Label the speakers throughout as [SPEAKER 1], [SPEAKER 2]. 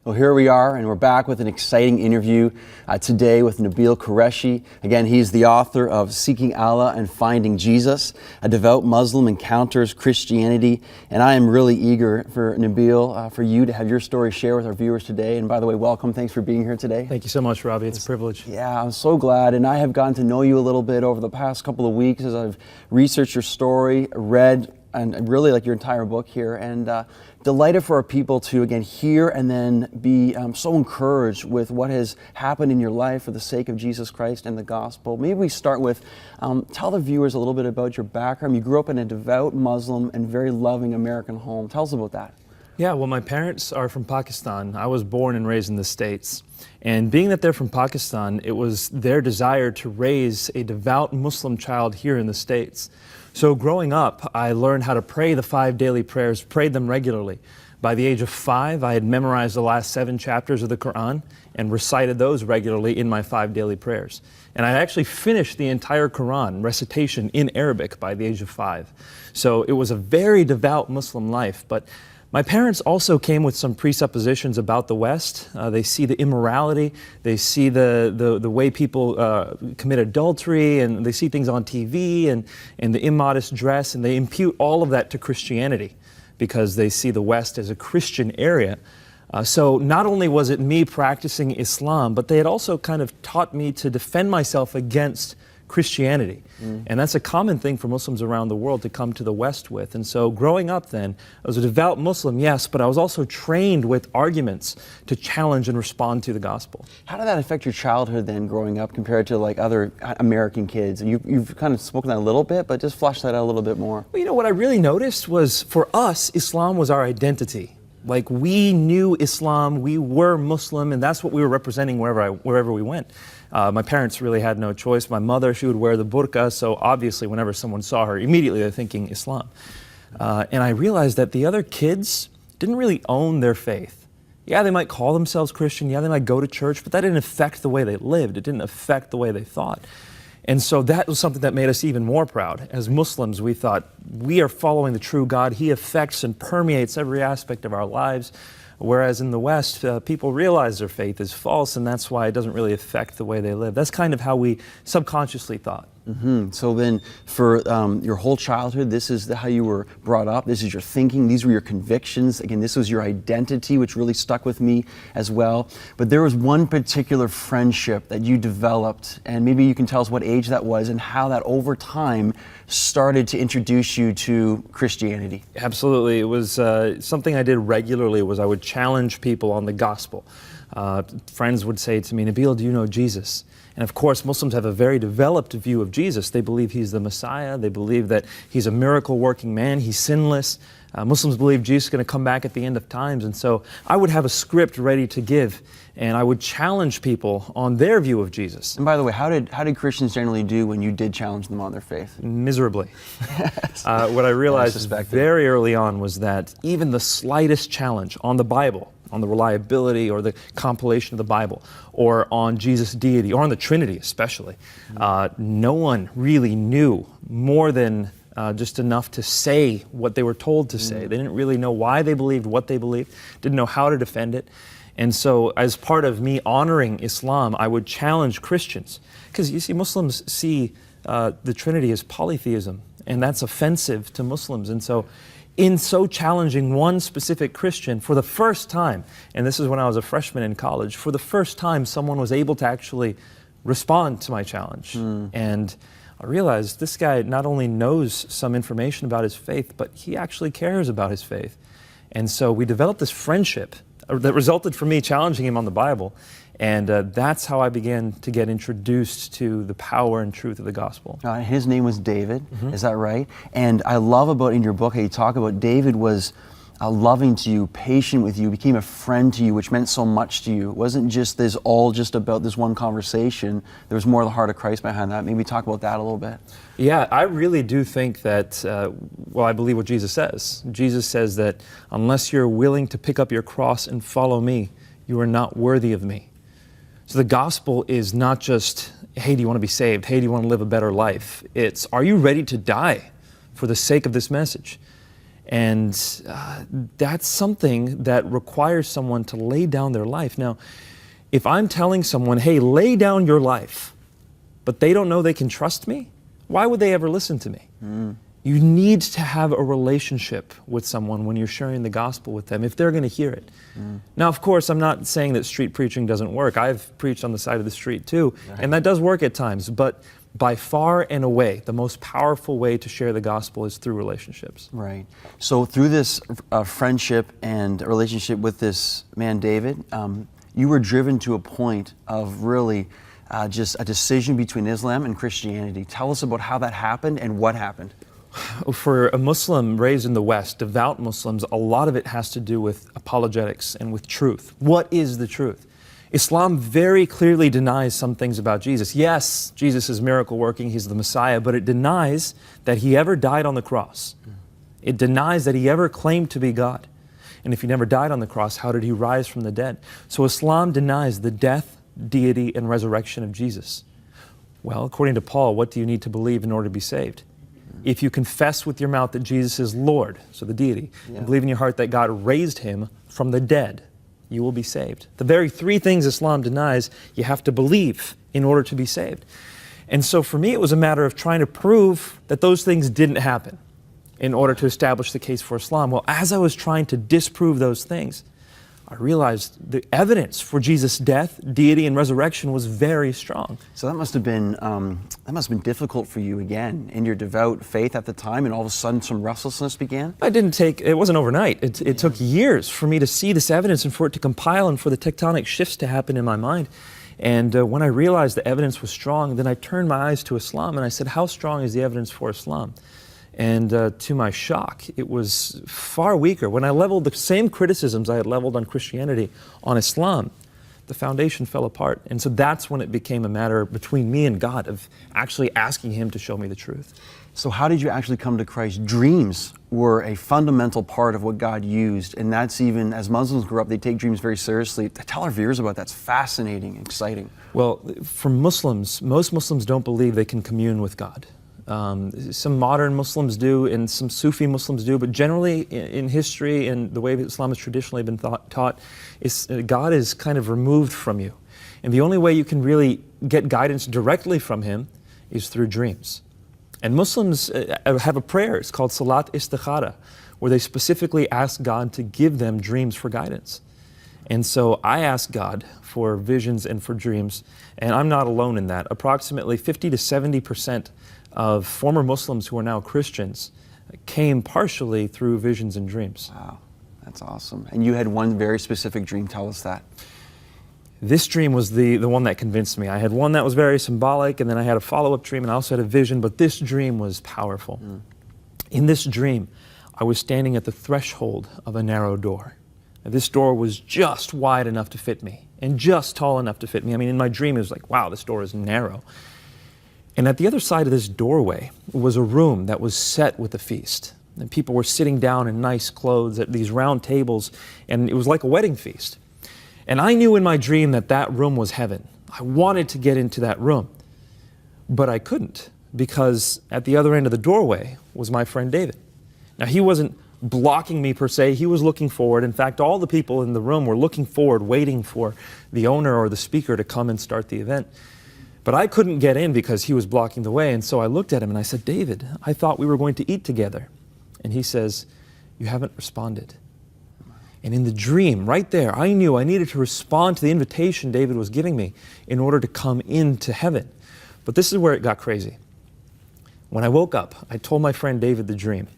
[SPEAKER 1] Well, here we are, and we're back with an exciting interview today with Nabeel Qureshi. Again, he's the author of Seeking Allah and Finding Jesus, a devout Muslim encounters Christianity. And I am really eager for Nabeel, for you to have your story share with our viewers today. And by the way, welcome. Thanks for being here today.
[SPEAKER 2] Thank you so much, Robbie. It's a privilege.
[SPEAKER 1] Yeah, I'm so glad. And I have gotten to know you a little bit over the past couple of weeks as I've researched your story, read, and really like your entire book here. And delighted for our people to, again, hear and then be so encouraged with what has happened in your life for the sake of Jesus Christ and the gospel. Maybe we start with, tell the viewers a little bit about your background. You grew up in a devout Muslim and very loving American home. Tell us about that.
[SPEAKER 2] Yeah, well, my parents are from Pakistan. I was born and raised in the States. And being that they're from Pakistan, it was their desire to raise a devout Muslim child here in the States. So growing up, I learned how to pray the 5 daily prayers, prayed them regularly. By the age of 5, I had memorized the last 7 chapters of the Quran and recited those regularly in my 5 daily prayers. And I actually finished the entire Quran recitation in Arabic by the age of 5. So it was a very devout Muslim life. But my parents also came with some presuppositions about the West. They see the immorality, they see the way people commit adultery, and they see things on TV and the immodest dress, and they impute all of that to Christianity because they see the West as a Christian area. So not only was it me practicing Islam, but they had also kind of taught me to defend myself against Christianity. And that's a common thing for Muslims around the world to come to the West with. And so growing up then, I was a devout Muslim, yes, but I was also trained with arguments to challenge and respond to the gospel.
[SPEAKER 1] How did that affect your childhood then growing up compared to like other American kids? You've kind of spoken that a little bit, but just flesh that out a little bit more.
[SPEAKER 2] Well, you know, what I really noticed was for us, Islam was our identity. Like we knew Islam, we were Muslim, and that's what we were representing wherever we went. My parents really had no choice. My mother, she would wear the burqa, so obviously whenever someone saw her, immediately they're thinking Islam. And I realized that the other kids didn't really own their faith. Yeah, they might call themselves Christian, yeah, they might go to church, but that didn't affect the way they lived. It didn't affect the way they thought. And so that was something that made us even more proud. As Muslims, we thought, we are following the true God. He affects and permeates every aspect of our lives. Whereas in the West, people realize their faith is false, and that's why it doesn't really affect the way they live. That's kind of how we subconsciously thought.
[SPEAKER 1] So then for your whole childhood, this is how you were brought up, this is your thinking, these were your convictions. Again, this was your identity, which really stuck with me as well. But there was one particular friendship that you developed, and maybe you can tell us what age that was and how that over time started to introduce you to Christianity.
[SPEAKER 2] Absolutely. It was something I did regularly was I would challenge people on the gospel. Friends would say to me, Nabeel, do you know Jesus? And of course, Muslims have a very developed view of Jesus. They believe he's the Messiah. They believe that he's a miracle-working man. He's sinless. Muslims believe Jesus is going to come back at the end of times. And so I would have a script ready to give, and I would challenge people on their view of Jesus.
[SPEAKER 1] And by the way, how did Christians generally do when you did challenge them on their faith?
[SPEAKER 2] Miserably. What I realized very early on was that even the slightest challenge on the Bible, on the reliability or the compilation of the Bible, or on Jesus' deity, or on the Trinity especially, no one really knew more than just enough to say what they were told to say. They didn't really know why they believed what they believed, didn't know how to defend it. And so as part of me honoring Islam, I would challenge Christians. Because you see, Muslims see the Trinity as polytheism, and that's offensive to Muslims. And so in so challenging one specific Christian for the first time, and this is when I was a freshman in college, for the first time someone was able to actually respond to my challenge. And I realized this guy not only knows some information about his faith, but he actually cares about his faith. And so we developed this friendship that resulted from me challenging him on the Bible. And that's how I began to get introduced to the power and truth of the gospel.
[SPEAKER 1] His name was David, is that right? And I love about in your book how you talk about David was loving to you, patient with you, became a friend to you, which meant so much to you. It wasn't just this all just about this one conversation. There was more of the heart of Christ behind that. Maybe talk about that a little bit.
[SPEAKER 2] Yeah, I really do think that, well, I believe what Jesus says. Jesus says that unless you're willing to pick up your cross and follow me, you are not worthy of me. So the gospel is not just, hey, do you want to be saved? Hey, do you want to live a better life? It's, are you ready to die for the sake of this message? And that's something that requires someone to lay down their life. Now, if I'm telling someone, hey, lay down your life, but they don't know they can trust me, why would they ever listen to me? You need to have a relationship with someone when you're sharing the gospel with them, if they're going to hear it. Now, of course, I'm not saying that street preaching doesn't work. I've preached on the side of the street too, and that does work at times. But by far and away, the most powerful way to share the gospel is through relationships.
[SPEAKER 1] Right. So through this friendship and relationship with this man, David, you were driven to a point of really just a decision between Islam and Christianity. Tell us about how that happened and what happened.
[SPEAKER 2] For a Muslim raised in the West, devout Muslims, a lot of it has to do with apologetics and with truth. What is the truth? Islam very clearly denies some things about Jesus. Yes, Jesus is miracle working, He's the Messiah, but it denies that He ever died on the cross. It denies that He ever claimed to be God. And if He never died on the cross, how did He rise from the dead? So Islam denies the death, deity, and resurrection of Jesus. Well, according to Paul, what do you need to believe in order to be saved? If you confess with your mouth that Jesus is Lord, so the deity, and believe in your heart that God raised Him from the dead, you will be saved. The very three things Islam denies, you have to believe in order to be saved. And so for me, it was a matter of trying to prove that those things didn't happen in order to establish the case for Islam. Well, as I was trying to disprove those things, I realized the evidence for Jesus' death, deity, and resurrection was very strong.
[SPEAKER 1] So that must have been difficult for you again in your devout faith at the time, and all of a sudden some restlessness began?
[SPEAKER 2] It wasn't overnight. It took years for me to see this evidence and for it to compile and for the tectonic shifts to happen in my mind. And when I realized the evidence was strong, then I turned my eyes to Islam and I said, how strong is the evidence for Islam? And to my shock, it was far weaker. When I leveled the same criticisms I had leveled on Christianity on Islam, the foundation fell apart. And so that's when it became a matter between me and God of actually asking Him to show me the truth.
[SPEAKER 1] So how did you actually come to Christ? Dreams were a fundamental part of what God used, and that's even, as Muslims grew up, they take dreams very seriously. Tell our viewers about that. It's fascinating, exciting.
[SPEAKER 2] Well, for Muslims, most Muslims don't believe they can commune with God. Some modern Muslims do, and some Sufi Muslims do, but generally in history and the way that Islam has traditionally been taught, is God is kind of removed from you. And the only way you can really get guidance directly from Him is through dreams. And Muslims have a prayer, it's called Salat Istikhara, where they specifically ask God to give them dreams for guidance. And so I ask God for visions and for dreams, and I'm not alone in that. Approximately 50 to 70% of former Muslims who are now Christians came partially through visions and dreams.
[SPEAKER 1] Wow, that's awesome. And you had one very specific dream. Tell us that.
[SPEAKER 2] This dream was the one that convinced me. I had one that was very symbolic, and then I had a follow-up dream, and I also had a vision, but this dream was powerful. In this dream, I was standing at the threshold of a narrow door. Now, this door was just wide enough to fit me, and just tall enough to fit me. I mean, in my dream, it was like, wow, this door is narrow. And at the other side of this doorway was a room that was set with a feast. And people were sitting down in nice clothes at these round tables, and it was like a wedding feast. And I knew in my dream that that room was heaven. I wanted to get into that room, but I couldn't, because at the other end of the doorway was my friend David. Now, he wasn't blocking me per se, he was looking forward. In fact, all the people in the room were looking forward, waiting for the owner or the speaker to come and start the event. But I couldn't get in because he was blocking the way, and so I looked at him and I said, David, I thought we were going to eat together. And he says, you haven't responded. And in the dream, right there, I knew I needed to respond to the invitation David was giving me in order to come into heaven. But this is where it got crazy. When I woke up, I told my friend David the dream.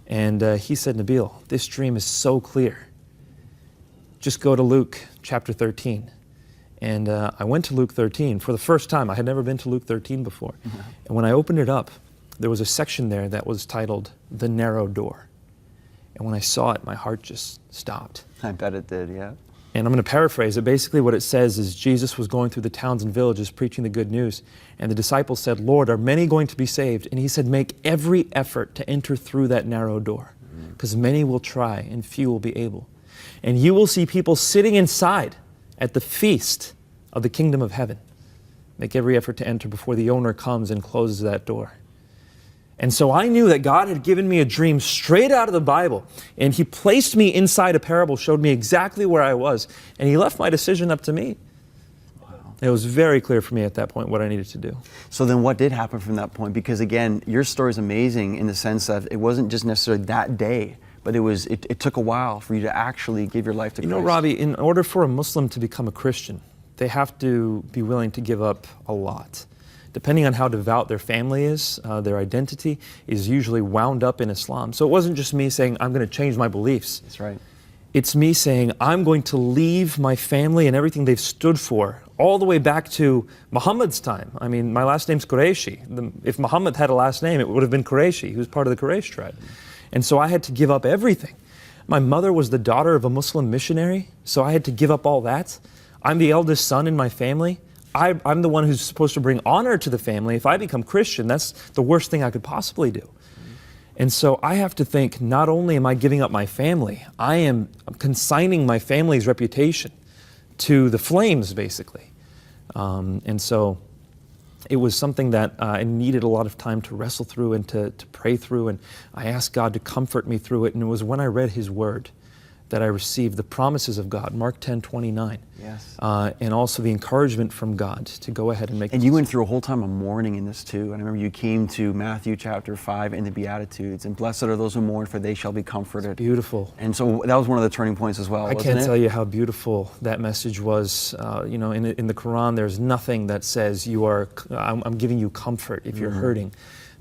[SPEAKER 2] And he said, Nabeel, this dream is so clear. Just go to Luke chapter 13. And I went to Luke 13 for the first time. I had never been to Luke 13 before. And when I opened it up, there was a section there that was titled, The Narrow Door. And when I saw it, my heart just stopped.
[SPEAKER 1] I bet it did, yeah.
[SPEAKER 2] And I'm going to paraphrase it. Basically what it says is Jesus was going through the towns and villages preaching the good news. And the disciples said, Lord, are many going to be saved? And He said, make every effort to enter through that narrow door, because many will try and few will be able. And you will see people sitting inside at the feast of the kingdom of heaven. Make every effort to enter before the owner comes and closes that door. And so I knew that God had given me a dream straight out of the Bible. And He placed me inside a parable, showed me exactly where I was. And He left my decision up to me. It was very clear for me at that point what I needed to do.
[SPEAKER 1] So then what did happen from that point? Because again, your story is amazing in the sense that it wasn't just necessarily that day, but it took a while for you to actually give your life to Christ.
[SPEAKER 2] You know, Robbie, in order for a Muslim to become a Christian, they have to be willing to give up a lot. Depending on how devout their family is, their identity is usually wound up in Islam. So it wasn't just me saying, I'm going to change my beliefs.
[SPEAKER 1] That's right.
[SPEAKER 2] It's me saying, I'm going to leave my family and everything they've stood for, all the way back to Muhammad's time. I mean, my last name's Qurayshi. If Muhammad had a last name, it would have been Qurayshi. He was part of the Quraysh tribe. And so I had to give up everything. My mother was the daughter of a Muslim missionary, so I had to give up all that. I'm the eldest son in my family. I'm the one who's supposed to bring honor to the family. If I become Christian, that's the worst thing I could possibly do. And so I have to think, not only am I giving up my family, I'm consigning my family's reputation to the flames, basically. And so it was something that I needed a lot of time to wrestle through and to pray through. And I asked God to comfort me through it. And it was when I read His Word that I received the promises of God, Mark 10:29.
[SPEAKER 1] Yes.
[SPEAKER 2] And also the encouragement from God to go ahead and make.
[SPEAKER 1] And you went through a whole time of mourning in this too. And I remember you came to Matthew chapter 5 in the Beatitudes, and blessed are those who mourn, for they shall be comforted.
[SPEAKER 2] It's beautiful.
[SPEAKER 1] And so that was one of the turning points as well,
[SPEAKER 2] I can't tell you how beautiful that message was. You know, in the Quran, there's nothing that says I'm giving you comfort if you're hurting.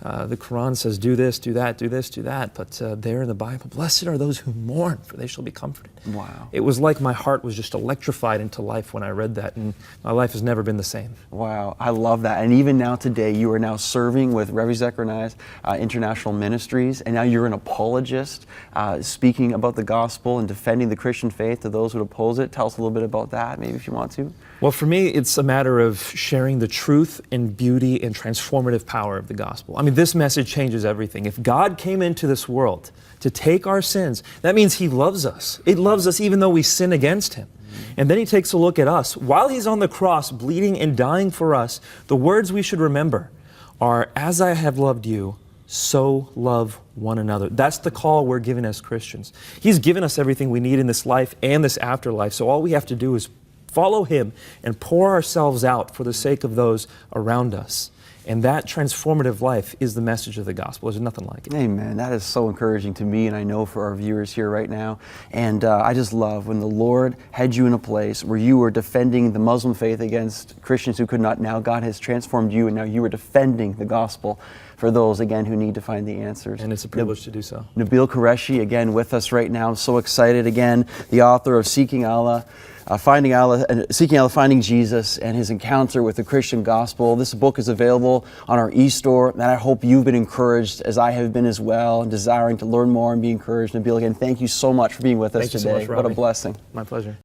[SPEAKER 2] The Quran says, do this, do that, do this, do that. But there in the Bible, blessed are those who mourn, for they shall be comforted.
[SPEAKER 1] Wow.
[SPEAKER 2] It was like my heart was just electrified into life when I read that, and my life has never been the same.
[SPEAKER 1] Wow, I love that. And even now today, you are now serving with Rev. Zechariah's International Ministries, and now you're an apologist, speaking about the gospel and defending the Christian faith to those who oppose it. Tell us a little bit about that, maybe if you want to.
[SPEAKER 2] Well, for me, it's a matter of sharing the truth and beauty and transformative power of the gospel. I mean, this message changes everything. If God came into this world to take our sins, that means He loves us. He loves us even though we sin against Him. And then He takes a look at us. While He's on the cross, bleeding and dying for us, the words we should remember are, as I have loved you, so love one another. That's the call we're given as Christians. He's given us everything we need in this life and this afterlife, so all we have to do is follow Him and pour ourselves out for the sake of those around us. And that transformative life is the message of the gospel. There's nothing like it.
[SPEAKER 1] Amen. That is so encouraging to me, and I know for our viewers here right now. And I just love when the Lord had you in a place where you were defending the Muslim faith against Christians who could not. Now God has transformed you, and now you are defending the gospel for those, again, who need to find the answers.
[SPEAKER 2] And it's a privilege to do so.
[SPEAKER 1] Nabeel Qureshi, again, with us right now. I'm so excited. Again, the author of Seeking Allah, Finding Jesus, and his encounter with the Christian gospel. This book is available on our e-store, and I hope you've been encouraged as I have been as well, and desiring to learn more and be encouraged. Nabeel, again, thank you so much for being with us today.
[SPEAKER 2] So much, Robbie.
[SPEAKER 1] What a blessing.
[SPEAKER 2] My pleasure.